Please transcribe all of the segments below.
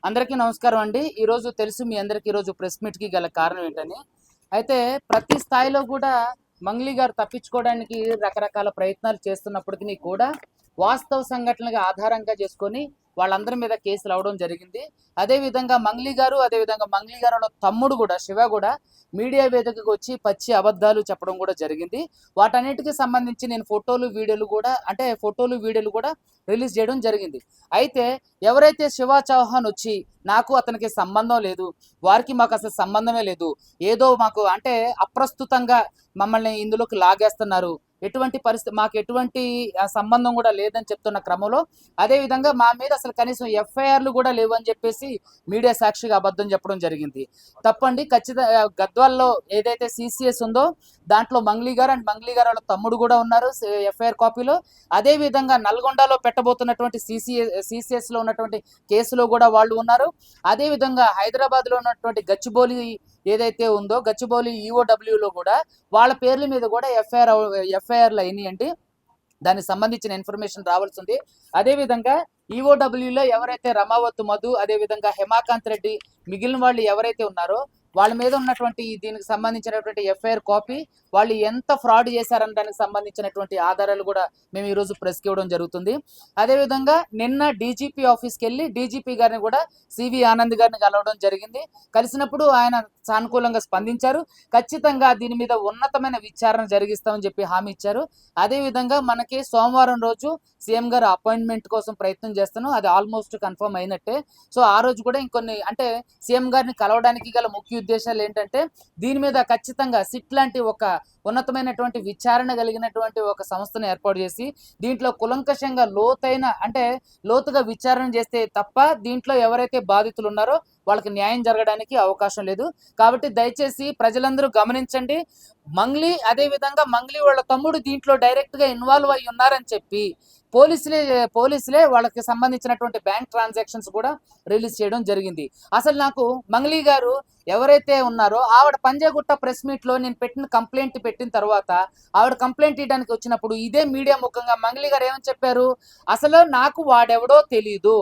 అందరికీ నమస్కారం అండి. ఈరోజు తెలుసు మీ అందరికీ ఈరోజు ప్రెస్ మీట్‌కి గల కారణం ఏంటని. అయితే ప్రతి స్థాయిలో కూడా మంగ్లీ గారు తప్పించుకోవడానికి రకరకాల ప్రయత్నాలు చేస్తున్నప్పటికి కూడా వాస్తవ సంఘటనలుగా ఆధారంగా చేసుకొని వాళ్ళందరి మీద కేసులు అవడం జరిగింది. అదేవిధంగా మంగ్లీ గారు, అదేవిధంగా మంగ్లీ గారు వాళ్ళ తమ్ముడు కూడా శివ కూడా మీడియా వేదికకు వచ్చి పచ్చి అబద్ధాలు చెప్పడం కూడా జరిగింది. వాటన్నిటికి సంబంధించి నేను ఫోటోలు వీడియోలు కూడా రిలీజ్ చేయడం జరిగింది. అయితే ఎవరైతే శివ చౌహాన్ వచ్చి నాకు అతనికి సంబంధం లేదు, వారికి మాకు అసలు సంబంధమే లేదు, ఏదో మాకు అంటే అప్రస్తుతంగా మమ్మల్ని ఇందులోకి లాగేస్తున్నారు, ఎటువంటి పరిస్థితి మాకు ఎటువంటి సంబంధం కూడా లేదని చెప్తున్న క్రమంలో అదేవిధంగా మా మీద అసలు కనీసం ఎఫ్ఐఆర్లు కూడా లేవు అని చెప్పేసి మీడియా సాక్షిగా అబద్ధం చెప్పడం జరిగింది. తప్పండి. ఖచ్చితంగా గద్వాల్లో ఏదైతే సిసిఎస్ ఉందో దాంట్లో మంగ్లీ గారు అండ్ మంగ్లీ గారు వాళ్ళ తమ్ముడు కూడా ఉన్నారు ఎఫ్ఐఆర్ కాపీలో. అదేవిధంగా నల్గొండలో పెట్టబోతున్నటువంటి సిసిఎస్ లో ఉన్నటువంటి కేసులో కూడా వాళ్ళు ఉన్నారు. అదేవిధంగా హైదరాబాద్లో ఉన్నటువంటి గచ్చిబౌలి ఏదైతే ఉందో గచ్చిబౌలి ఈఓడబ్ల్యూలో కూడా వాళ్ళ పేర్ల మీద కూడా ఎఫ్ఐఆర్లు అయినాయండి. దానికి సంబంధించిన ఇన్ఫర్మేషన్ రావాల్సి ఉంది. అదేవిధంగా ఈఓడబ్ల్యూలో ఎవరైతే రమావత్ మధు, అదేవిధంగా హేమాకాంత్ రెడ్డి, మిగిలిన వాళ్ళు ఎవరైతే ఉన్నారో వాళ్ళ మీద ఉన్నటువంటి దీనికి సంబంధించినటువంటి ఎఫ్ఐఆర్ కాపీ, వాళ్ళు ఎంత ఫ్రాడ్ చేశారని దానికి సంబంధించినటువంటి ఆధారాలు కూడా మేము ఈరోజు ప్రెస్కి ఇవ్వడం జరుగుతుంది. అదేవిధంగా నిన్న డీజీపీ ఆఫీస్కి వెళ్ళి డీజీపీ గారిని కూడా సివి ఆనంద్ గారిని కలవడం జరిగింది. కలిసినప్పుడు ఆయన సానుకూలంగా స్పందించారు. ఖచ్చితంగా దీని మీద ఉన్నతమైన విచారణ జరిగిస్తామని చెప్పి హామీ ఇచ్చారు. అదేవిధంగా మనకి సోమవారం రోజు సీఎం గారు అపాయింట్మెంట్ కోసం ప్రయత్నం చేస్తున్నాం, అది ఆల్మోస్ట్ కన్ఫర్మ్ అయినట్టే. సో ఆ రోజు కూడా ఇంకొన్ని అంటే సీఎం గారిని కలవడానికి గల ముఖ్య ఉద్దేశాలు ఏంటంటే దీని మీద ఖచ్చితంగా సిట్ లాంటి ఒక ఉన్నతమైనటువంటి విచారణ కలిగినటువంటి ఒక సంస్థను ఏర్పాటు చేసి దీంట్లో కులంకషంగా లోతుగా విచారణ చేస్తే తప్ప దీంట్లో ఎవరైతే బాధితులు ఉన్నారో వాళ్ళకి న్యాయం జరగడానికి అవకాశం లేదు. కాబట్టి దయచేసి ప్రజలందరూ గమనించండి. అదేవిధంగా మంగ్లీ వాళ్ళ తమ్ముడు దీంట్లో డైరెక్ట్గా ఇన్వాల్వ్ అయ్యి ఉన్నారని చెప్పి పోలీసులే వాళ్ళకి సంబంధించినటువంటి బ్యాంక్ ట్రాన్సాక్షన్స్ కూడా రిలీజ్ చేయడం జరిగింది. అసలు నాకు మంగ్లీ గారు ఎవరైతే ఉన్నారో ఆవిడ పంజాగుట్ట ప్రెస్ మీట్లో నేను పెట్టిన తర్వాత ఆవిడ కంప్లైంట్ ఇవ్వడానికి వచ్చినప్పుడు ఇదే మీడియా ముఖంగా మంగ్లీ గారు ఏమని చెప్పారు, అసలు నాకు వాడెవడో తెలీదు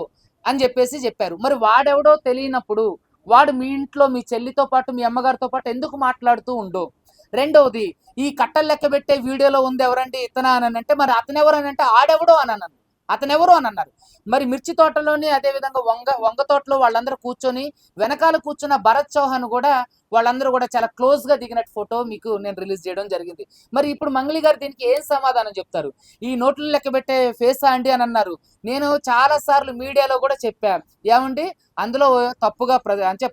అని చెప్పారు. మరి వాడెవడో తెలియనప్పుడు వాడు మీ ఇంట్లో మీ చెల్లితో పాటు మీ అమ్మగారితో పాటు ఎందుకు మాట్లాడుతూ ఉండు? రెండవది, ఈ కట్టలు లెక్క పెట్టే వీడియోలో ఉంది ఎవరండి ఇతనా అని అంటే మరి అతను ఎవరు అని అంటే ఆడెవడో అని అన్నాను, అతనెవరో అని అన్నారు. మరి మిర్చి తోటలోని అదేవిధంగా వంగ తోటలో వాళ్ళందరూ కూర్చొని వెనకాల కూర్చున్న భరత్ చౌహాన్ కూడా వాళ్ళందరూ కూడా చాలా క్లోజ్ గా దిగినట్టు ఫోటో మీకు నేను రిలీజ్ చేయడం జరిగింది. మరి ఇప్పుడు మంగ్లీ గారు దీనికి ఏం సమాధానం చెప్తారు? ఈ నోట్లు లెక్క పెట్టే ఫేసా అండి అని అన్నారు. నేను చాలా సార్లు మీడియాలో కూడా చెప్పాను, ఏమండి అందులో తప్పుగా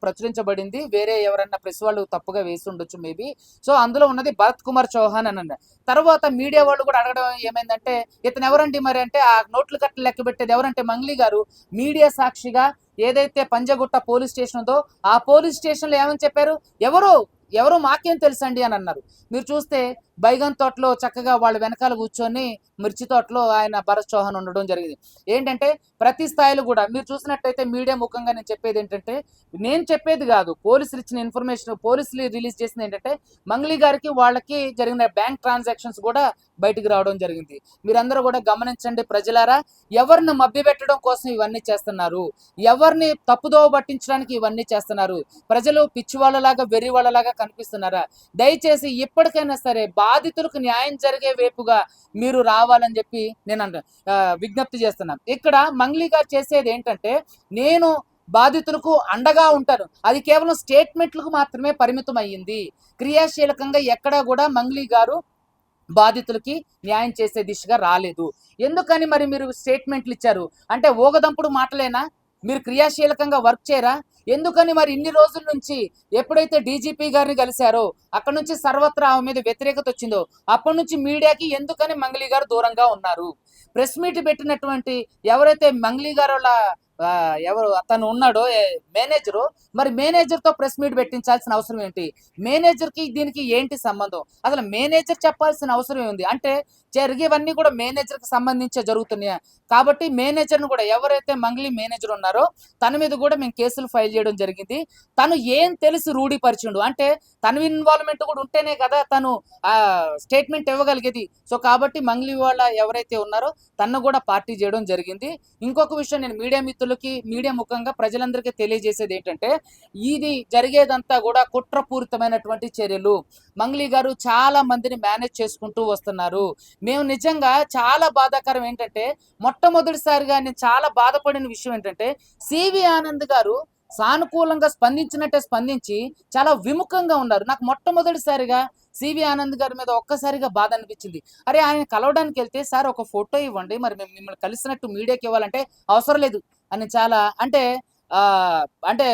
ప్రచురించబడింది, వేరే ఎవరన్నా ప్రెస్ వాళ్ళు తప్పుగా వేసి ఉండొచ్చు మేబీ. సో అందులో ఉన్నది భరత్ కుమార్ చౌహాన్ అని అన్నారు. తర్వాత మీడియా వాళ్ళు కూడా అడగడం ఏమైందంటే ఇతను ఎవరండి మరి అంటే ఆ నోట్లు కట్టలు లెక్క పెట్టేది ఎవరంటే మంగ్లీ గారు మీడియా సాక్షిగా ఏదైతే పంజగుట్ట పోలీస్ స్టేషన్ ఉందో ఆ పోలీస్ స్టేషన్లో ఏమని చెప్పారు, ఎవరో మాకేం తెలుసండి అని అన్నారు. మీరు చూస్తే బైగన్ తోటలో చక్కగా వాళ్ళ వెనకాల కూర్చొని మిర్చి తోటలో ఆయన భరత్ చౌహాన్ ఉండడం జరిగింది. ఏంటంటే ప్రతి స్థాయిలో కూడా మీరు చూసినట్టయితే మీడియా ముఖంగా నేను చెప్పేది ఏంటంటే, నేను చెప్పేది కాదు, పోలీసులు ఇచ్చిన ఇన్ఫర్మేషన్, పోలీసులు రిలీజ్ చేసింది ఏంటంటే మంగ్లీ గారికి వాళ్ళకి జరిగిన బ్యాంక్ ట్రాన్సాక్షన్స్ కూడా బయటికి రావడం జరిగింది. మీరందరూ కూడా గమనించండి ప్రజలారా, ఎవరిని మభ్యపెట్టడం కోసం ఇవన్నీ చేస్తున్నారు, ఎవరిని తప్పుదోవ పట్టించడానికి ఇవన్నీ చేస్తున్నారు? ప్రజలు పిచ్చి వాళ్ళలాగా వెర్రి వాళ్ళలాగా కనిపిస్తున్నారా? దయచేసి ఇప్పటికైనా సరే బాధితులకు న్యాయం జరిగే వైపుగా మీరు రావాలని చెప్పి నేను విజ్ఞప్తి చేస్తున్నాను. ఇక్కడ మంగ్లీ గారు చేసేది ఏంటంటే నేను బాధితులకు అండగా ఉంటాను, అది కేవలం స్టేట్మెంట్లకు మాత్రమే పరిమితం అయ్యింది. క్రియాశీలకంగా ఎక్కడా కూడా మంగ్లీ గారు బాధితులకి న్యాయం చేసే దిశగా రాలేదు. ఎందుకని మరి మీరు స్టేట్మెంట్లు ఇచ్చారు అంటే ఊగదంపుడు మాటలేనా? మీరు క్రియాశీలకంగా వర్క్ చేయరా? ఎందుకని మరి ఇన్ని రోజుల నుంచి ఎప్పుడైతే డీజీపీ గారిని కలిశారో అక్కడ నుంచి సర్వత్రా ఆమె మీద వ్యతిరేకత వచ్చిందో అప్పటి నుంచి మీడియాకి ఎందుకని మంగ్లీ గారు దూరంగా ఉన్నారు? ప్రెస్ మీట్ పెట్టినటువంటి ఎవరైతే మంగ్లీ గారు ఎవరు అతను ఉన్నాడో మేనేజరు, మరి మేనేజర్తో ప్రెస్ మీట్ పెట్టించాల్సిన అవసరం ఏంటి? మేనేజర్కి దీనికి ఏంటి సంబంధం? అసలు మేనేజర్ చెప్పాల్సిన అవసరం ఏముంది? అంటే జరిగేవన్నీ కూడా మేనేజర్కి సంబంధించే జరుగుతున్నాయి. కాబట్టి మేనేజర్ను కూడా ఎవరైతే మంగ్లీ మేనేజర్ ఉన్నారో తన మీద కూడా మేము కేసులు ఫైల్ చేయడం జరిగింది. తను ఏం తెలిసి రూఢీపరిచిండు అంటే తన ఇన్వాల్వ్మెంట్ కూడా ఉంటేనే కదా తను స్టేట్మెంట్ ఇవ్వగలిగేది. సో కాబట్టి మంగ్లీ వాళ్ళ ఎవరైతే ఉన్నారో తను కూడా పార్టీ చేయడం జరిగింది. ఇంకొక విషయం నేను మీడియా బాధితులకి మీడియా ముఖంగా ప్రజలందరికీ తెలియజేసేది ఏంటంటే, ఇది జరిగేదంతా కూడా కుట్రపూరితమైనటువంటి చర్యలు. మంగ్లీ గారు చాలా మందిని మేనేజ్ చేసుకుంటూ వస్తున్నారు. మేము నిజంగా చాలా బాధాకరం ఏంటంటే, మొట్టమొదటిసారిగా నేను చాలా బాధపడిన విషయం ఏంటంటే, సివి ఆనంద్ గారు సానుకూలంగా స్పందించినట్టే స్పందించి చాలా విముఖంగా ఉన్నారు. నాకు మొట్టమొదటిసారిగా సివి ఆనంద్ గారి మీద ఒక్కసారిగా బాధ అనిపించింది. అరే, ఆయన కలవడానికి వెళ్తే సార్ ఒక ఫోటో ఇవ్వండి, మరి మేము మిమ్మల్ని కలిసినట్టు మీడియాకి ఇవ్వాలంటే అవసరం లేదు అని చాలా అంటే ఆ అంటే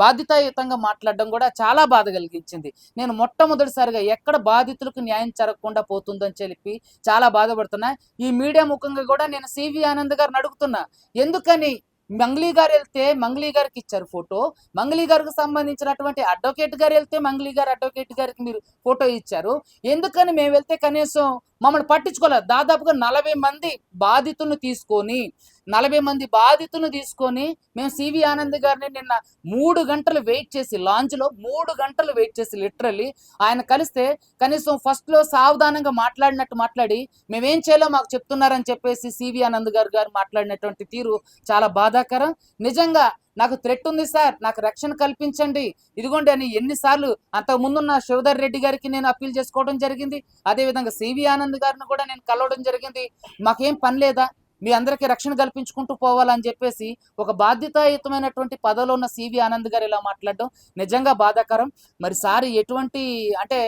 బాధ్యతాయుతంగా మాట్లాడడం కూడా చాలా బాధ కలిగించింది. నేను మొట్టమొదటిసారిగా ఎక్కడ బాధితులకు న్యాయం జరగకుండా పోతుందని చెప్పి చాలా బాధపడుతున్నా. ఈ మీడియా ముఖంగా కూడా నేను సివి ఆనంద్ గారిని అడుగుతున్నా, ఎందుకని మంగ్లీ గారు వెళ్తే మంగ్లీ గారికి ఇచ్చారు ఫోటో, మంగ్లీ గారికి సంబంధించినటువంటి అడ్వకేట్ గారు వెళ్తే మంగ్లీ గారు అడ్వకేట్ గారికి మీరు ఫోటో ఇచ్చారు, ఎందుకని మేము వెళ్తే కనీసం మమ్మల్ని పట్టించుకోలేదు? దాదాపుగా 40 మంది బాధితులను తీసుకొని 40 మంది బాధితులను తీసుకొని మేము సివి ఆనంద్ గారిని నిన్న 3 గంటలు వెయిట్ చేసి, లాంచ్లో 3 గంటలు వెయిట్ చేసి లిటరల్లీ ఆయన కలిస్తే కనీసం ఫస్ట్లో సావధానంగా మాట్లాడినట్టు మాట్లాడి మేమేం చేయాలో మాకు చెప్తున్నారని చెప్పేసి సివి ఆనంద్ గారు మాట్లాడినటువంటి తీరు చాలా బాధాకరం. నిజంగా నాకు థ్రెట్ ఉంది సార్, నాకు రక్షణ కల్పించండి, ఇదిగోండి అని ఎన్నిసార్లు అంతకు ముందున్న శివధర్ రెడ్డి గారికి నేను అప్పీల్ చేసుకోవడం జరిగింది. అదేవిధంగా సివి ఆనంద్ గారిని కూడా నేను కలవడం జరిగింది. మాకేం పని లేదా, మీ అందరికీ రక్షణ కల్పించుకుంటూ పోవాలని చెప్పేసి ఒక బాధ్యతాయుతమైనటువంటి పదవిలో ఉన్న సివి ఆనంద్ గారు ఇలా మాట్లాడడం నిజంగా బాధాకరం. మరి సార్ ఎటువంటి అంటే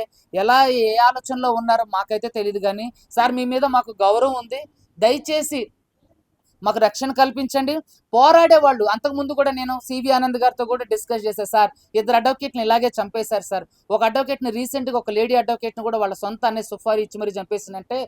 ఎలా ఏ ఆలోచనలో ఉన్నారో మాకైతే తెలియదు, కానీ సార్ మీ మీద మాకు గౌరవం ఉంది, దయచేసి మాకు రక్షణ కల్పించండి. పోరాడే వాళ్ళు అంతకుముందు కూడా నేను సివి ఆనంద్ గారితో కూడా డిస్కస్ చేశాను సార్, 2 అడ్వకేట్ని ఇలాగే చంపేశారు సార్, ఒక అడ్వకేట్ని రీసెంట్గా ఒక లేడీ అడ్వకేట్ని కూడా వాళ్ళ సొంత అనే సుఫారీ ఇచ్చి మరీ చంపేసిందంటే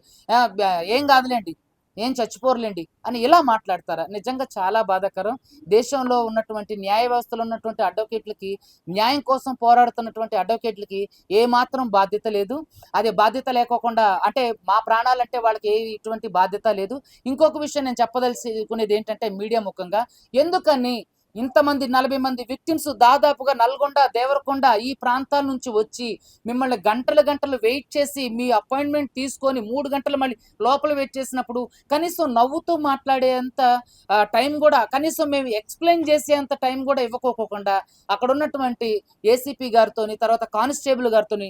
ఏం కాదులేండి, ఏం చచ్చిపోరులేండి అని ఇలా మాట్లాడతారా? నిజంగా చాలా బాధాకరం. దేశంలో ఉన్నటువంటి న్యాయ వ్యవస్థలో ఉన్నటువంటి అడ్వకేట్లకి, న్యాయం కోసం పోరాడుతున్నటువంటి అడ్వకేట్లకి ఏమాత్రం బాధ్యత లేదు. అదే బాధ్యత లేకోకుండా అంటే మా ప్రాణాలంటే వాళ్ళకి ఇటువంటి బాధ్యత లేదు. ఇంకొక విషయం నేను చెప్పదలుచుకునేది ఏంటంటే మీడియా ముఖంగా, ఎందుకని ఇంతమంది 40 మంది విక్టిమ్స్ దాదాపుగా నల్గొండ, దేవరకొండ ఈ ప్రాంతాల నుంచి వచ్చి మిమ్మల్ని గంటలు గంటలు వెయిట్ చేసి మీ అపాయింట్మెంట్ తీసుకొని 3 గంటలు మళ్ళీ లోపల వెయిట్ చేసినప్పుడు కనీసం నవ్వుతూ మాట్లాడేంత టైం కూడా, కనీసం మేము ఎక్స్ప్లెయిన్ చేసేంత టైం కూడా ఇవ్వకోకుండా అక్కడ ఉన్నటువంటి ఏసీపీ గారితోని తర్వాత కానిస్టేబుల్ గారితోని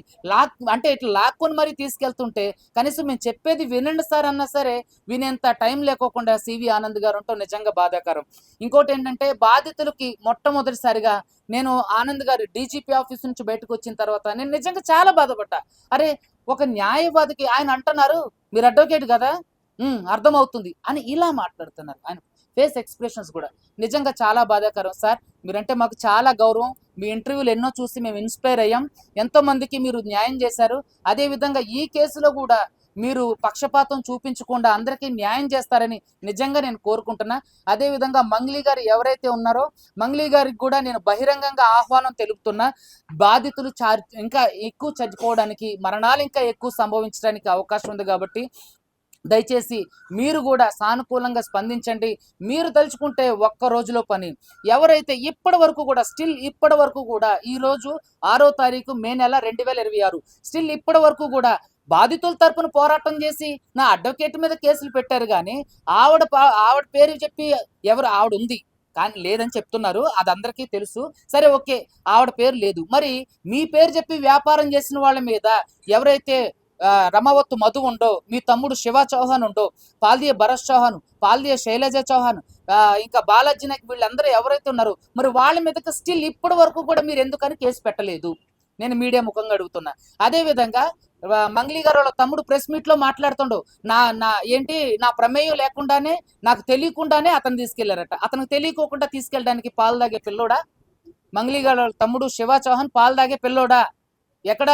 అంటే ఇట్లా లాక్కొని మరీ తీసుకెళ్తుంటే కనీసం మేము చెప్పేది వినండి సార్ అన్నా సరే వినేంత టైం లేకోకుండా సివి ఆనంద్ గారు ఉంటూ నిజంగా బాధాకరం. ఇంకోటి ఏంటంటే బాధితులకి మొట్టమొదటిసారిగా నేను ఆనంద్ గారు డీజీపీ ఆఫీస్ నుంచి బయటకు వచ్చిన తర్వాత నేను నిజంగా చాలా బాధపడ్డా. అరే, ఒక న్యాయవాదికి ఆయన అంటున్నారు మీరు అడ్వకేట్ కదా, అర్థమవుతుంది అని ఇలా మాట్లాడుతున్నారు. ఆయన ఫేస్ ఎక్స్ప్రెషన్స్ కూడా నిజంగా చాలా బాధాకరం. సార్ మీరంటే మాకు చాలా గౌరవం, మీ ఇంటర్వ్యూలు ఎన్నో చూసి మేము ఇన్స్పైర్ అయ్యాం, ఎంతో మందికి మీరు న్యాయం చేశారు. అదేవిధంగా ఈ కేసులో కూడా మీరు పక్షపాతం చూపించకుండా అందరికీ న్యాయం చేస్తారని నిజంగా నేను కోరుకుంటున్నా. అదేవిధంగా మంగ్లీ గారు ఎవరైతే ఉన్నారో మంగ్లీ గారికి కూడా నేను బహిరంగంగా ఆహ్వానం తెలుపుతున్నా. బాధితులు ఇంకా ఎక్కువ చచ్చిపోవడానికి, మరణాలు ఇంకా ఎక్కువ సంభవించడానికి అవకాశం ఉంది కాబట్టి దయచేసి మీరు కూడా సానుకూలంగా స్పందించండి. మీరు తలుచుకుంటే ఒక్క రోజులో పని. ఎవరైతే ఇప్పటి వరకు కూడా ఇప్పటి వరకు కూడా ఈరోజు 6వ తారీఖు మే నెల 2026 స్టిల్ ఇప్పటి వరకు కూడా బాధితుల తరపున పోరాటం చేసి నా అడ్వకేట్ మీద కేసులు పెట్టారు, కానీ ఆవిడ పేరు చెప్పి ఆవిడ ఉంది కానీ లేదని చెప్తున్నారు, అది అందరికీ తెలుసు. సరే ఓకే, ఆవిడ పేరు లేదు, మరి మీ పేరు చెప్పి వ్యాపారం చేసిన వాళ్ళ మీద ఎవరైతే రమావత్ మధు ఉండో, మీ తమ్ముడు శివ చౌహాన్ ఉండో, పాల్దియ భరత్ చౌహాన్, పాల్దియ శైలజ చౌహాన్, ఇంకా బాలాజీ నాయక్, వీళ్ళందరూ ఎవరైతే ఉన్నారో మరి వాళ్ళ మీదకి స్టిల్ ఇప్పటి వరకు కూడా మీరు ఎందుకని కేసు పెట్టలేదు? నేను మీడియా ముఖంగా అడుగుతున్నా. అదేవిధంగా మంగ్లీ గారు వాళ్ళ తమ్ముడు ప్రెస్ మీట్లో మాట్లాడుతుండో నా ప్రమేయం లేకుండానే, నాకు తెలియకుండానే అతను తీసుకెళ్లారట. అతనికి తెలియకోకుండా తీసుకెళ్ళడానికి పాలు తాగే పిల్లోడా? మంగ్లీ గారు వాళ్ళ తమ్ముడు శివ చౌహాన్ పాలు తాగే పిల్లోడా? ఎక్కడ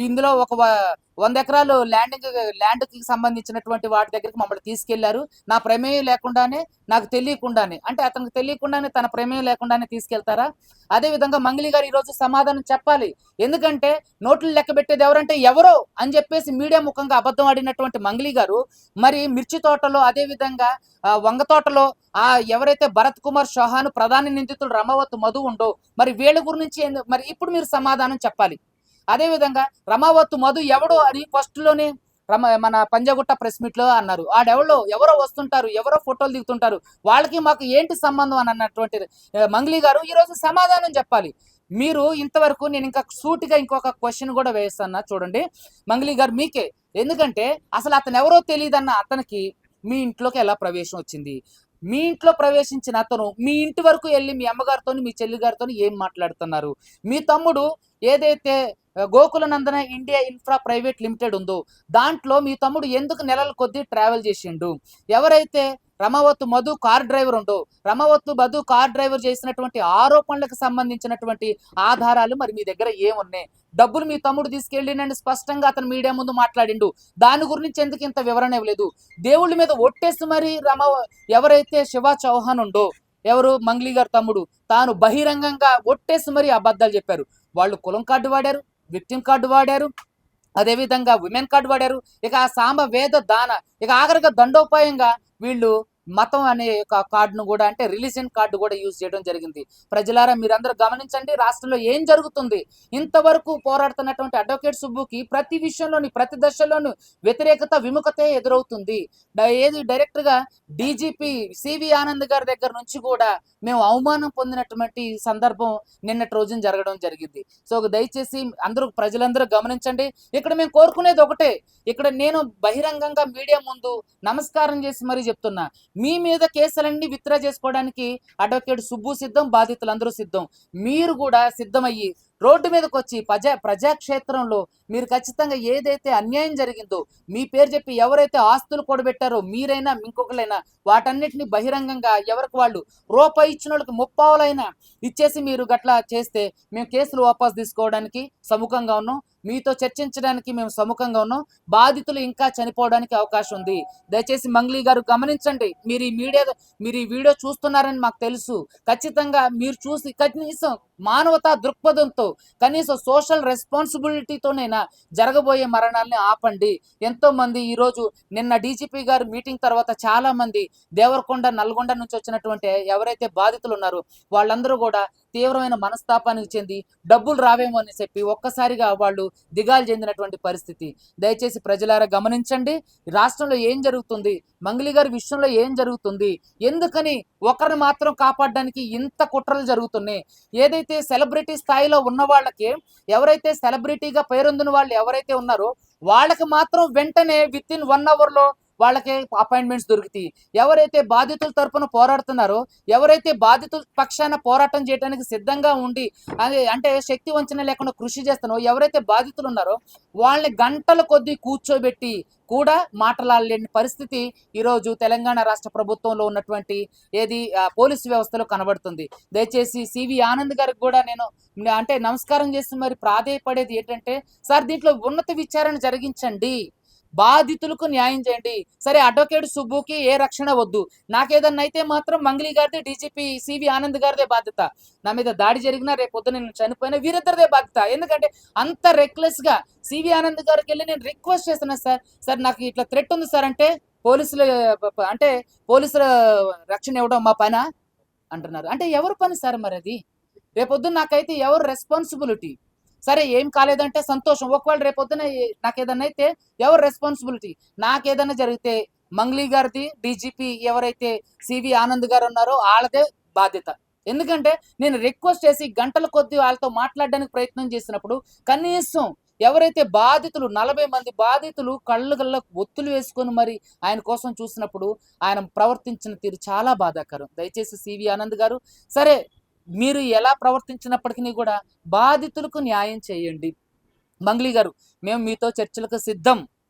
ఇందులో ఒక 100 ఎకరాలు ల్యాండ్కి సంబంధించినటువంటి వాటి దగ్గరికి మమ్మల్ని తీసుకెళ్లారు, నా ప్రమేయం లేకుండానే, నాకు తెలియకుండానే. అంటే అతనికి తెలియకుండానే తన ప్రమేయం లేకుండానే తీసుకెళ్తారా? అదేవిధంగా మంగ్లీ గారు ఈరోజు సమాధానం చెప్పాలి. ఎందుకంటే నోట్లు లెక్క పెట్టేది ఎవరంటే ఎవరో అని చెప్పేసి మీడియా ముఖంగా అబద్ధం ఆడినటువంటి మంగ్లీ గారు మరి మిర్చి తోటలో, అదేవిధంగా వంగ తోటలో ఎవరైతే భరత్ కుమార్ చౌహాన్, ప్రధాన నిందితులు రమావత్ మధు ఉండో మరి వీళ్ళ గురించి మరి ఇప్పుడు మీరు సమాధానం చెప్పాలి. అదేవిధంగా రమావత్ మధు ఎవడో అని ఫస్ట్లోనే మన పంజాగుట్ట ప్రెస్ మీట్ లో అన్నారు. ఎవరో వస్తుంటారు, ఎవరో ఫోటోలు దిగుతుంటారు, వాళ్ళకి మాకు ఏంటి సంబంధం అని అన్నటువంటి మంగ్లీ గారు ఈ రోజు సమాధానం చెప్పాలి. మీరు ఇంతవరకు నేను ఇంకా సూటిగా ఇంకొక క్వశ్చన్ కూడా వేస్తున్నా చూడండి మంగ్లీ గారు మీకే. ఎందుకంటే అసలు అతను ఎవరో తెలియదన్న అతనికి మీ ఇంట్లోకి ఎలా ప్రవేశం వచ్చింది? మీ ఇంట్లో ప్రవేశించిన అతను మీ ఇంటి వరకు వెళ్ళి మీ అమ్మగారితో మీ చెల్లి గారితో ఏం మాట్లాడుతున్నారు? మీ తమ్ముడు ఏదైతే గోకులనందన ఇండియా ఇన్ఫ్రా ప్రైవేట్ లిమిటెడ్ ఉందో దాంట్లో మీ తమ్ముడు ఎందుకు నెలల కొద్దీ ట్రావెల్ చేసిండు? ఎవరైతే రమావత్తు మధు కార్ డ్రైవర్ ఉండో రమావత్తు మధు కార్ డ్రైవర్ చేసినటువంటి ఆరోపణలకు సంబంధించినటువంటి ఆధారాలు మరి మీ దగ్గర ఏమున్నాయి? డబ్బులు మీ తమ్ముడు తీసుకెళ్ళినని స్పష్టంగా అతను మీడియా ముందు మాట్లాడిండు. దాని గురించి ఎందుకు ఇంత వివరణ ఇవ్వలేదు? దేవుళ్ళ మీద ఒట్టేసి మరి ఎవరైతే శివ చౌహాన్ ఉండో ఎవరు మంగ్లీ గారు తమ్ముడు తాను బహిరంగంగా ఒట్టేసి మరి అబద్ధాలు చెప్పారు. వాళ్ళు కులం కార్డు వాడారు, విక్టిమ్ కార్డు వాడారు, అదేవిధంగా విమెన్ కార్డు వాడారు. ఇక ఆ సామ వేద దాన ఇక ఆఖరిగా దండోపాయంగా వీళ్ళు మతం అనే కార్డును కూడా అంటే రిలీజియన్ కార్డు కూడా యూజ్ చేయడం జరిగింది. ప్రజలారా మీరందరూ గమనించండి, రాష్ట్రంలో ఏం జరుగుతుంది. ఇంతవరకు పోరాడుతున్నటువంటి అడ్వకేట్ సుబ్బుకి ప్రతి విషయంలోని ప్రతి దశలోనూ వ్యతిరేకత విముఖతే ఎదురవుతుంది. ఏది డైరెక్ట్ గా డీజీపీ సివి ఆనంద్ గారి దగ్గర నుంచి కూడా మేము అవమానం పొందినటువంటి సందర్భం నిన్నటి రోజున జరగడం జరిగింది. సో దయచేసి ప్రజలందరూ గమనించండి. ఇక్కడ మేము కోరుకునేది ఒకటే, ఇక్కడ నేను బహిరంగంగా మీడియా ముందు నమస్కారం చేసి మరీ చెప్తున్నా, మీ మీద కేసులన్నీ విత్డ్రా చేసుకోవడానికి అడ్వకేట్ సుబ్బు సిద్ధం, బాధితులందరూ సిద్ధం. మీరు కూడా సిద్ధమయ్యి రోడ్డు మీదకి వచ్చి ప్రజాక్షేత్రంలో మీరు ఖచ్చితంగా ఏదైతే అన్యాయం జరిగిందో మీ పేరు చెప్పి ఎవరైతే ఆస్తులు కూడబెట్టారో మీరైనా ఇంకొకరైనా వాటన్నిటిని బహిరంగంగా ఎవరికి వాళ్ళు రూపాయి ఇచ్చిన వాళ్ళకి ముప్పావులైనా ఇచ్చేసి మీరు గట్లా చేస్తే మేము కేసులు వాపసు తీసుకోవడానికి సముఖంగా ఉన్నాం, మీతో చర్చించడానికి మేము సముఖంగా ఉన్నాం. బాధితులు ఇంకా చనిపోవడానికి అవకాశం ఉంది. దయచేసి మంగ్లీ గారు గమనించండి. మీరు ఈ వీడియో చూస్తున్నారని మాకు తెలుసు. ఖచ్చితంగా మీరు చూసి కనీసం మానవతా దృక్పథంతో కనీసం సోషల్ రెస్పాన్సిబిలిటీతోనైనా జరగబోయే మరణాలని ఆపండి. ఎంతో మంది ఈరోజు నిన్న డీజీపీ గారు మీటింగ్ తర్వాత చాలా మంది దేవరకొండ నల్గొండ నుంచి వచ్చినటువంటి ఎవరైతే బాధితులు ఉన్నారో వాళ్ళందరూ కూడా తీవ్రమైన మనస్తాపానికి చెంది డబ్బులు రావేమో అని చెప్పి ఒక్కసారిగా వాళ్ళు దిగాలు చెందినటువంటి పరిస్థితి. దయచేసి ప్రజలారా గమనించండి, రాష్ట్రంలో ఏం జరుగుతుంది, మంగ్లీ గారి విషయంలో ఏం జరుగుతుంది, ఎందుకని ఒకరిని మాత్రం కాపాడడానికి ఇంత కుట్రలు జరుగుతున్నాయి. ఏదైతే సెలబ్రిటీ స్థాయిలో ఉన్న వాళ్ళకి ఎవరైతే సెలబ్రిటీగా పేరొందిన వాళ్ళు ఎవరైతే ఉన్నారో వాళ్ళకి మాత్రం వెంటనే విత్ ఇన్ 1 hour వాళ్ళకి అపాయింట్మెంట్స్ దొరుకుతాయి. ఎవరైతే బాధితుల తరపున పోరాడుతున్నారో ఎవరైతే బాధితుల పక్షాన పోరాటం చేయడానికి సిద్ధంగా ఉండి అంటే శక్తి వంచన లేకుండా కృషి చేస్తున్నారో ఎవరైతే బాధితులు ఉన్నారో వాళ్ళని గంటల కొద్దీ కూర్చోబెట్టి కూడా మాట్లాడలేని పరిస్థితి ఈరోజు తెలంగాణ రాష్ట్ర ప్రభుత్వంలో ఉన్నటువంటి పోలీసు వ్యవస్థలో కనబడుతుంది. దయచేసి సివి ఆనంద్ గారికి కూడా నేను అంటే నమస్కారం చేసి మరి ప్రాధేయపడేది ఏంటంటే, సార్ దీంట్లో ఉన్నత విచారణ జరిగించండి, బాధితులకు న్యాయం చేయండి. సరే అడ్వకేట్ సుబ్బుకి ఏ రక్షణ వద్దు, నాకేదన్నా అయితే మాత్రం మంగ్లీ గారిదే డీజీపీ సివి ఆనంద్ గారిదే బాధ్యత. నా మీద దాడి జరిగినా రేపొద్దు నేను చనిపోయినా వీరిద్దరిదే బాధ్యత. ఎందుకంటే అంత రెక్లెస్ గా సివి ఆనంద్ గారికి వెళ్ళి నేను రిక్వెస్ట్ చేస్తున్నా, సార్ నాకు ఇట్లా థ్రెట్ ఉంది సార్ అంటే పోలీసుల రక్షణ ఇవ్వడం మా పైన అంటున్నారు. అంటే ఎవరు పని సార్ మరి అది? రేపొద్దు నాకైతే ఎవరు రెస్పాన్సిబిలిటీ? సరే ఏం కాలేదంటే సంతోషం, ఒకవేళ రేపొద్దున నాకేదన్నా అయితే ఎవరు రెస్పాన్సిబిలిటీ? నాకేదన్నా జరిగితే మంగ్లీ గారిది, డీజీపీ ఎవరైతే సివి ఆనంద్ గారు ఉన్నారో వాళ్ళదే బాధ్యత. ఎందుకంటే నేను రిక్వెస్ట్ చేసి గంటల కొద్దీ వాళ్ళతో మాట్లాడడానికి ప్రయత్నం చేసినప్పుడు కనీసం ఎవరైతే బాధితులు 40 మంది బాధితులు కళ్ళు ఒత్తులు వేసుకొని మరి ఆయన కోసం చూసినప్పుడు ఆయన ప్రవర్తించిన తీరు చాలా బాధాకరం. దయచేసి సివి ఆనంద్ గారు సరే మీరు ఎలా ప్రవర్తించినప్పటికీ కూడా బాధితులకు న్యాయం చేయండి. మంగ్లీ గారు మేము మీతో చర్చలకు సిద్ధం,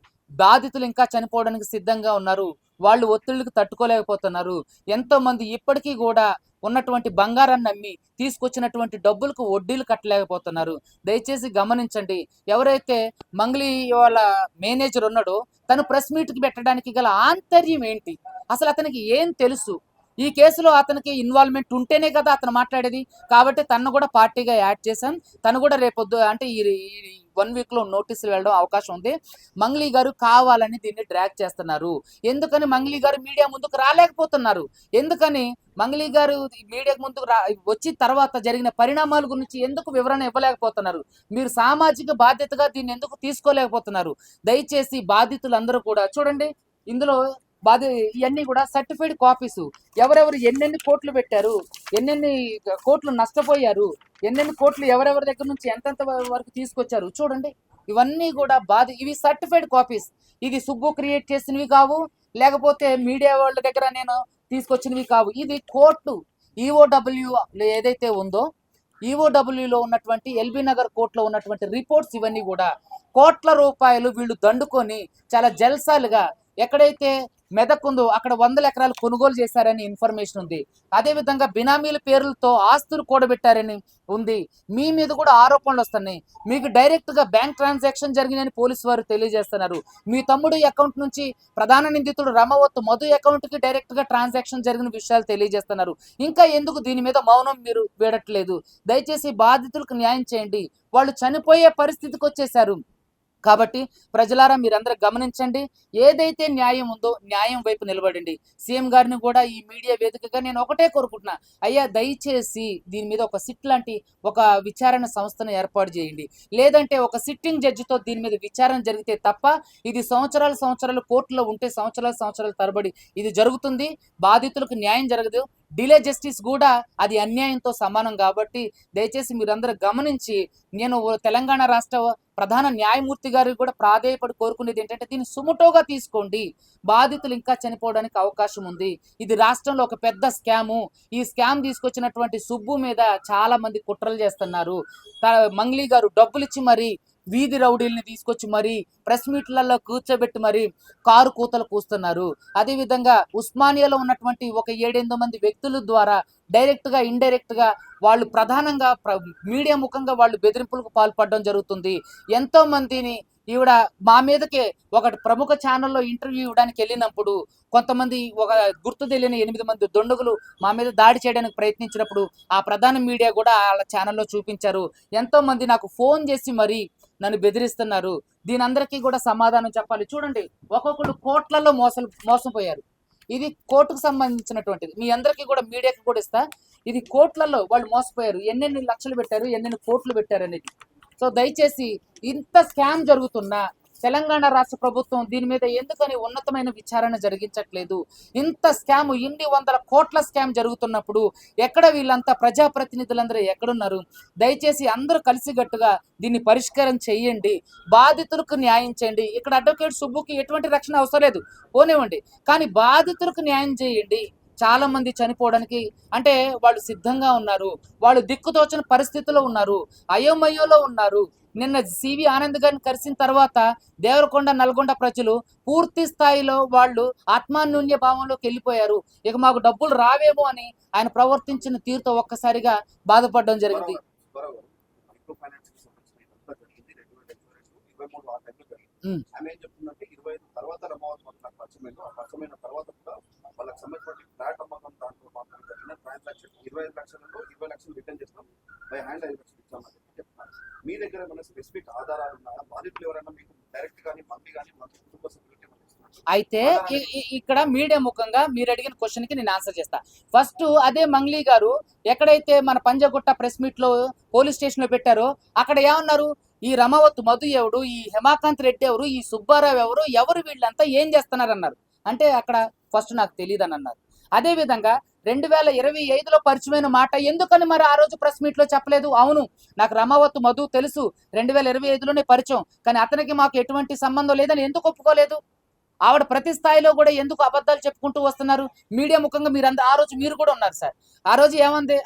బాధితులు ఇంకా చనిపోవడానికి సిద్ధంగా ఉన్నారు, వాళ్ళు ఒత్తిళ్లకు తట్టుకోలేకపోతున్నారు. ఎంతో మంది ఇప్పటికీ కూడా ఉన్నటువంటి బంగారాన్ని నమ్మి తీసుకొచ్చినటువంటి డబ్బులకు వడ్డీలు కట్టలేకపోతున్నారు. దయచేసి గమనించండి. ఎవరైతే మంగ్లీ వాళ్ళ మేనేజర్ ఉన్నాడో తను ప్రెస్ మీట్కి పెట్టడానికి గల ఆంతర్యం ఏంటి, అసలు అతనికి ఏం తెలుసు? ఈ కేసులో అతనికి ఇన్వాల్వ్మెంట్ ఉంటేనే కదా అతను మాట్లాడేది. కాబట్టి తనను కూడా పార్టీగా యాడ్ చేశాం. తను కూడా రేపొద్దు అంటే ఈ 1 వీక్లో నోటీసులు వెళ్ళడం అవకాశం ఉంది. మంగ్లీ గారు కావాలని దీన్ని డ్రాగ్ చేస్తున్నారు. ఎందుకని మంగ్లీ గారు మీడియా ముందుకు రాలేకపోతున్నారు? ఎందుకని మంగ్లీ గారు మీడియాకు ముందుకు వచ్చిన తర్వాత జరిగిన పరిణామాల గురించి ఎందుకు వివరణ ఇవ్వలేకపోతున్నారు? మీరు సామాజిక బాధ్యతగా దీన్ని ఎందుకు తీసుకోలేకపోతున్నారు? దయచేసి బాధితులందరూ కూడా చూడండి, ఇందులో ఇవన్నీ కూడా సర్టిఫైడ్ కాపీస్. ఎవరెవరు ఎన్నెన్ని కోట్లు పెట్టారు, ఎన్నెన్ని కోట్లు నష్టపోయారు, ఎన్నెన్ని కోట్లు ఎవరెవరి దగ్గర నుంచి ఎంతెంత వరకు తీసుకొచ్చారు చూడండి. ఇవన్నీ కూడా ఇవి సర్టిఫైడ్ కాపీస్. ఇది సుబ్బు క్రియేట్ చేసినవి కావు, లేకపోతే మీడియా వాళ్ళ దగ్గర నేను తీసుకొచ్చినవి కావు. ఇది కోర్టు ఈఓడబ్ల్యూ ఏదైతే ఉందో ఈఓడబ్ల్యూలో ఉన్నటువంటి ఎల్బీ నగర్ కోర్టులో ఉన్నటువంటి రిపోర్ట్స్ ఇవన్నీ కూడా కోట్ల రూపాయలు వీళ్ళు దండుకొని చాలా జల్సాలుగా ఎక్కడైతే మెదక్ ఉందో అక్కడ 100 ఎకరాలు కొనుగోలు చేశారని ఇన్ఫర్మేషన్ ఉంది. అదేవిధంగా బినామీల పేర్లతో ఆస్తులు కూడబెట్టారని ఉంది. మీ మీద కూడా ఆరోపణలు వస్తున్నాయి. మీకు డైరెక్ట్గా బ్యాంక్ ట్రాన్సాక్షన్ జరిగిందని పోలీసు వారు తెలియజేస్తున్నారు. మీ తమ్ముడు అకౌంట్ నుంచి ప్రధాన నిందితుడు రమవత్తు మధు అకౌంట్కి డైరెక్ట్గా ట్రాన్సాక్షన్ జరిగిన విషయాలు తెలియజేస్తున్నారు. ఇంకా ఎందుకు దీని మీద మౌనం మీరు వీడట్లేదు? దయచేసి బాధితులకు న్యాయం చేయండి. వాళ్ళు చనిపోయే పరిస్థితికి వచ్చేసారు. కాబట్టి ప్రజలారా మీరందరూ గమనించండి. ఏదైతే న్యాయం ఉందో న్యాయం వైపు నిలబడండి. సీఎం గారిని కూడా ఈ మీడియా వేదికగా నేను ఒకటే కోరుకుంటున్నా, అయ్యా దయచేసి దీని మీద ఒక సిట్ లాంటి ఒక విచారణ సంస్థను ఏర్పాటు చేయండి. లేదంటే ఒక సిట్టింగ్ జడ్జితో దీని మీద విచారణ జరిగితే తప్ప ఇది సంవత్సరాలు కోర్టులో ఉంటే సంవత్సరాల తరబడి ఇది జరుగుతుంది. బాధితులకు న్యాయం జరగదు. డిలే జస్టిస్ కూడా అది అన్యాయంతో సమానం. కాబట్టి దయచేసి మీరందరూ గమనించి, నేను తెలంగాణ రాష్ట్ర ప్రధాన న్యాయమూర్తి గారికి కూడా ప్రాధేయపడి కోరుకునేది ఏంటంటే దీన్ని సుముటోగా తీసుకోండి. బాధితులు ఇంకా చనిపోవడానికి అవకాశం ఉంది. ఇది రాష్ట్రంలో ఒక పెద్ద స్కాము. ఈ స్కామ్ తీసుకొచ్చినటువంటి సుబ్బు మీద చాలా మంది కుట్రలు చేస్తున్నారు. మంగ్లీ గారు డబ్బులు ఇచ్చి మరి వీధి రౌడీల్ని తీసుకొచ్చి మరి ప్రెస్ మీట్లలో కూర్చోబెట్టి మరి కారు కూతలు కూస్తున్నారు. అదేవిధంగా ఉస్మానియాలో ఉన్నటువంటి ఒక 7-8 మంది వ్యక్తుల ద్వారా డైరెక్ట్గా ఇండైరెక్ట్గా వాళ్ళు ప్రధానంగా మీడియా ముఖంగా వాళ్ళు బెదిరింపులకు పాల్పడడం జరుగుతుంది. ఎంతో మందిని ఈవిడ మా మీదకే ఒక ప్రముఖ ఛానల్లో ఇంటర్వ్యూ ఇవ్వడానికి వెళ్ళినప్పుడు కొంతమంది ఒక గుర్తు తెలియని 8 మంది దొండగులు మా మీద దాడి చేయడానికి ప్రయత్నించినప్పుడు ఆ ప్రధాన మీడియా కూడా వాళ్ళ ఛానల్లో చూపించారు. ఎంతో మంది నాకు ఫోన్ చేసి మరి నన్ను బెదిరిస్తున్నారు. దీని అందరికీ కూడా సమాధానం చెప్పాలి. చూడండి, ఒక్కొక్కరు కోట్లలో మోసపోయారు. ఇది కోర్టుకు సంబంధించినటువంటిది. మీ అందరికీ కూడా మీడియాకి కూడా ఇస్తా. ఇది కోట్లలో వాళ్ళు మోసపోయారు. ఎన్నెన్ని లక్షలు పెట్టారు, ఎన్నెన్ని కోట్లు పెట్టారు అనేది. సో దయచేసి ఇంత స్కామ్ జరుగుతున్నా తెలంగాణ రాష్ట్ర ప్రభుత్వం దీని మీద ఎందుకని ఉన్నతమైన విచారణ జరిగించట్లేదు? ఇంత స్కామ్, ఇన్ని 100 కోట్ల స్కామ్ జరుగుతున్నప్పుడు ఎక్కడ వీళ్ళంతా ప్రజాప్రతినిధులందరూ ఎక్కడున్నారు? దయచేసి అందరూ కలిసిగట్టుగా దీన్ని పరిష్కారం చేయండి. బాధితులకు న్యాయం చేయండి. ఇక్కడ అడ్వకేట్ సుబ్బుకి ఎటువంటి రక్షణ అవసరం లేదు, పోనివ్వండి. కానీ బాధితులకు న్యాయం చేయండి. చాలా మంది చనిపోవడానికి అంటే వాళ్ళు సిద్ధంగా ఉన్నారు. వాళ్ళు దిక్కుతోచని పరిస్థితుల్లో ఉన్నారు, అయోమయోలో ఉన్నారు. నిన్న సివి ఆనంద్ గారిని కలిసిన తర్వాత దేవరకొండ నల్గొండ ప్రజలు పూర్తి స్థాయిలో వాళ్ళు ఆత్మాన్యూన్య భావంలోకి వెళ్ళిపోయారు. ఇక మాకు డబ్బులు రావేమో అని ఆయన ప్రవర్తించిన తీరుతో ఒక్కసారిగా బాధపడడం జరిగింది. వాళ్ళకి సంబంధించిన ఫ్లాట్ అమ్మకం దాంట్లో మాత్రం జరిగిన ట్రాన్సాక్షన్ 25 లక్షలలో 20 లక్షలు రిటర్న్ చేస్తాం, బై హ్యాండ్ 5 లక్షలు ఇచ్చామని చెప్తున్నారు. మీ దగ్గర ఏమైనా స్పెసిఫిక్ ఆధారాలు ఉన్నాయా? బాధితులు ఎవరైనా మీకు డైరెక్ట్ కానీ మంది కానీ మన కుటుంబ సభ్యులకి అయితే ఇక్కడ మీడియా ముఖంగా మీరు అడిగిన క్వశ్చన్ కి నేను ఆన్సర్ చేస్తా. ఫస్ట్ అదే మంగ్లీ గారు ఎక్కడైతే మన పంజగుట్ట ప్రెస్ మీట్ లో పోలీస్ స్టేషన్ లో పెట్టారో అక్కడ ఏమన్నారు? ఈ రమవత్తు మధు ఎవడు, ఈ హేమాకాంత్ రెడ్డి ఎవరు, ఈ సుబ్బారావు ఎవరు వీళ్ళంతా ఏం చేస్తున్నారు అన్నారు. అంటే అక్కడ ఫస్ట్ నాకు తెలియదు అని అన్నారు. అదేవిధంగా 2025లో పరిచయమైన మాట ఎందుకని మరి ఆ రోజు ప్రెస్ మీట్లో చెప్పలేదు? అవును, నాకు రమావత్తు మధు తెలుసు, 2025లోనే పరిచయం, కానీ అతనికి మాకు ఎటువంటి సంబంధం లేదని ఎందుకు ఒప్పుకోలేదు? ఆవిడ ప్రతి స్థాయిలో కూడా ఎందుకు అబద్ధాలు చెప్పుకుంటూ వస్తున్నారు? మీడియా ముఖంగా మీరు ఆ రోజు మీరు కూడా ఉన్నారు సార్. ఆ రోజు ఏమంది?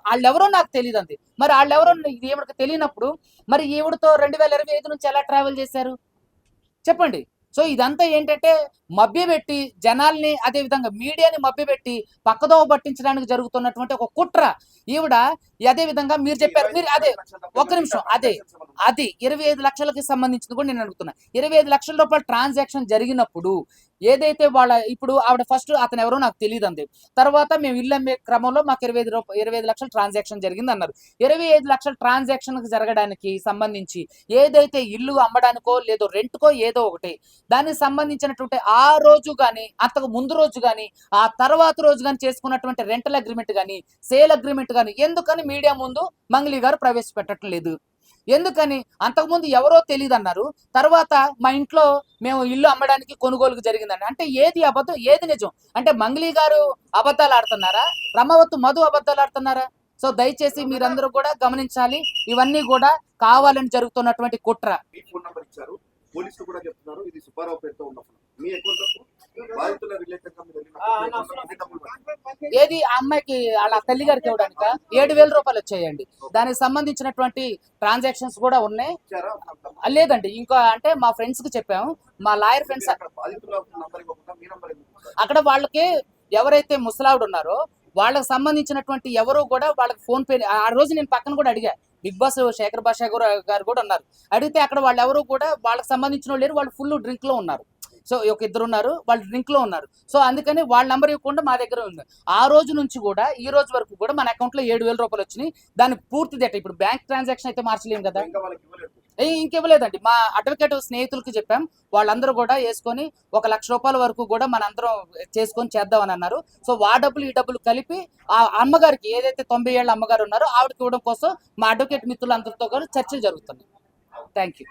వాళ్ళెవరో నాకు తెలియదు అంది. మరి వాళ్ళెవరో ఈవిడకి తెలియనప్పుడు మరి ఈవిడతో 2025 నుంచి ఎలా ట్రావెల్ చేశారు చెప్పండి. సో ఇదంతా ఏంటంటే మభ్యపెట్టి జనాల్ని, అదేవిధంగా మీడియాని మభ్యపెట్టి పక్కదోవ పట్టించడానికి జరుగుతున్నటువంటి ఒక కుట్ర. ఈవిడ అదే విధంగా మీరు చెప్పారు, మీరు అదే ఒక్క నిమిషం, అది 25 లక్షలకి సంబంధించింది కూడా నేను అడుగుతున్నా. 25 లక్షల రూపాయల ట్రాన్సాక్షన్ జరిగినప్పుడు ఏదైతే వాళ్ళ ఇప్పుడు ఆవిడ ఫస్ట్ అతను ఎవరో నాకు తెలియదు అంది. తర్వాత మేము ఇల్లు అమ్మే క్రమంలో మాకు 25 లక్షల ట్రాన్సాక్షన్ జరిగింది అన్నారు. 25 లక్షల ట్రాన్సాక్షన్ జరగడానికి సంబంధించి ఏదైతే ఇల్లు అమ్మడానికో లేదో రెంట్కో ఏదో ఒకటి దానికి సంబంధించినటువంటి ఆ రోజు కానీ అంతకు ముందు రోజు కానీ ఆ తర్వాత రోజు కానీ చేసుకున్నటువంటి రెంటల్ అగ్రిమెంట్ కానీ సేల్ అగ్రిమెంట్ కానీ ఎందుకని మీడియా ముందు మంగ్లీ గారు ప్రవేశపెట్టడం లేదు? ఎందుకని? అంతకుముందు ఎవరో తెలియదు అన్నారు, తర్వాత మా ఇంట్లో మేము ఇల్లు అమ్మడానికి కొనుగోలుకు జరిగిందని. అంటే ఏది అబద్ధం ఏది నిజం? అంటే మంగ్లీ గారు అబద్ధాలు ఆడుతున్నారా, రమవత్తు మధు అబద్ధాలు ఆడుతున్నారా? సో దయచేసి మీరందరూ కూడా గమనించాలి, ఇవన్నీ కూడా కావాలని జరుగుతున్నటువంటి కుట్ర. మీ ఫోన్ నంబర్ ఇచ్చారు, పోలీసులు కూడా చెప్తున్నారు ఇది సుబ్బారావు పేరుతో ఉన్న ఫోన్. మీ అకౌంట్ బాధితుల రిలేటెడ్ గా మీరు ఎన్ని డబ్బులు పడ్డాయి? ఏది ఆ అమ్మాయికి వాళ్ళ తల్లి గారికి ఇవ్వడానిక 7,000 రూపాయలు వచ్చాయండి. దానికి సంబంధించినటువంటి ట్రాన్సాక్షన్స్ కూడా ఉన్నాయి. ఇచ్చారా? లేదండి, ఇంకో అంటే మా ఫ్రెండ్స్ కి చెప్పాము, మా లాయర్ ఫ్రెండ్స్. అక్కడ బాధితుల నంబర్ ఇవ్వకుండా మీ నంబర్ ఎందుకు ఇచ్చారు? అక్కడ వాళ్ళకి ఎవరైతే ముసలావిడ ఉన్నారో వాళ్ళకి సంబంధించినటువంటి ఎవరు కూడా వాళ్ళకి ఫోన్ పే, ఆ రోజు నేను పక్కన కూడా అడిగా, బిగ్ బాస్ శేఖర్ భాష గారు కూడా ఉన్నారు, అడిగితే అక్కడ వాళ్ళు ఎవరు కూడా వాళ్ళకి సంబంధించిన వాళ్ళు లేరు, వాళ్ళు ఫుల్ డ్రింక్ లో ఉన్నారు. సో ఒక ఇద్దరు ఉన్నారు, వాళ్ళు డ్రింక్ లో ఉన్నారు. సో అందుకని వాళ్ళ నెంబర్ ఇవ్వకుండా మా దగ్గర ఉంది. ఆ రోజు నుంచి కూడా ఈ రోజు వరకు కూడా మన అకౌంట్ లో 7,000 రూపాయలు వచ్చినాయి. దాని పూర్తి డేటా ఇప్పుడు బ్యాంక్ ట్రాన్సాక్షన్ అయితే మార్చలేము కదా, ఇంకా వాళ్ళకి ఇవ్వలేదు. ఇంకివ్వలేదండి. మా అడ్వకేట్ స్నేహితులకి చెప్పాం, వాళ్ళందరూ కూడా వేసుకొని 1,00,000 రూపాయల వరకు కూడా మనందరం చేసుకొని చేద్దామని అన్నారు. సో ఆ డబ్బులు ఈ డబ్బులు కలిపి ఆ అమ్మగారికి ఏదైతే 90 ఏళ్ళ అమ్మగారు ఉన్నారో ఆవిడకి ఇవ్వడం కోసం మా అడ్వకేట్ మిత్రులందరితో కూడా చర్చలు జరుగుతున్నాయి. Thank you.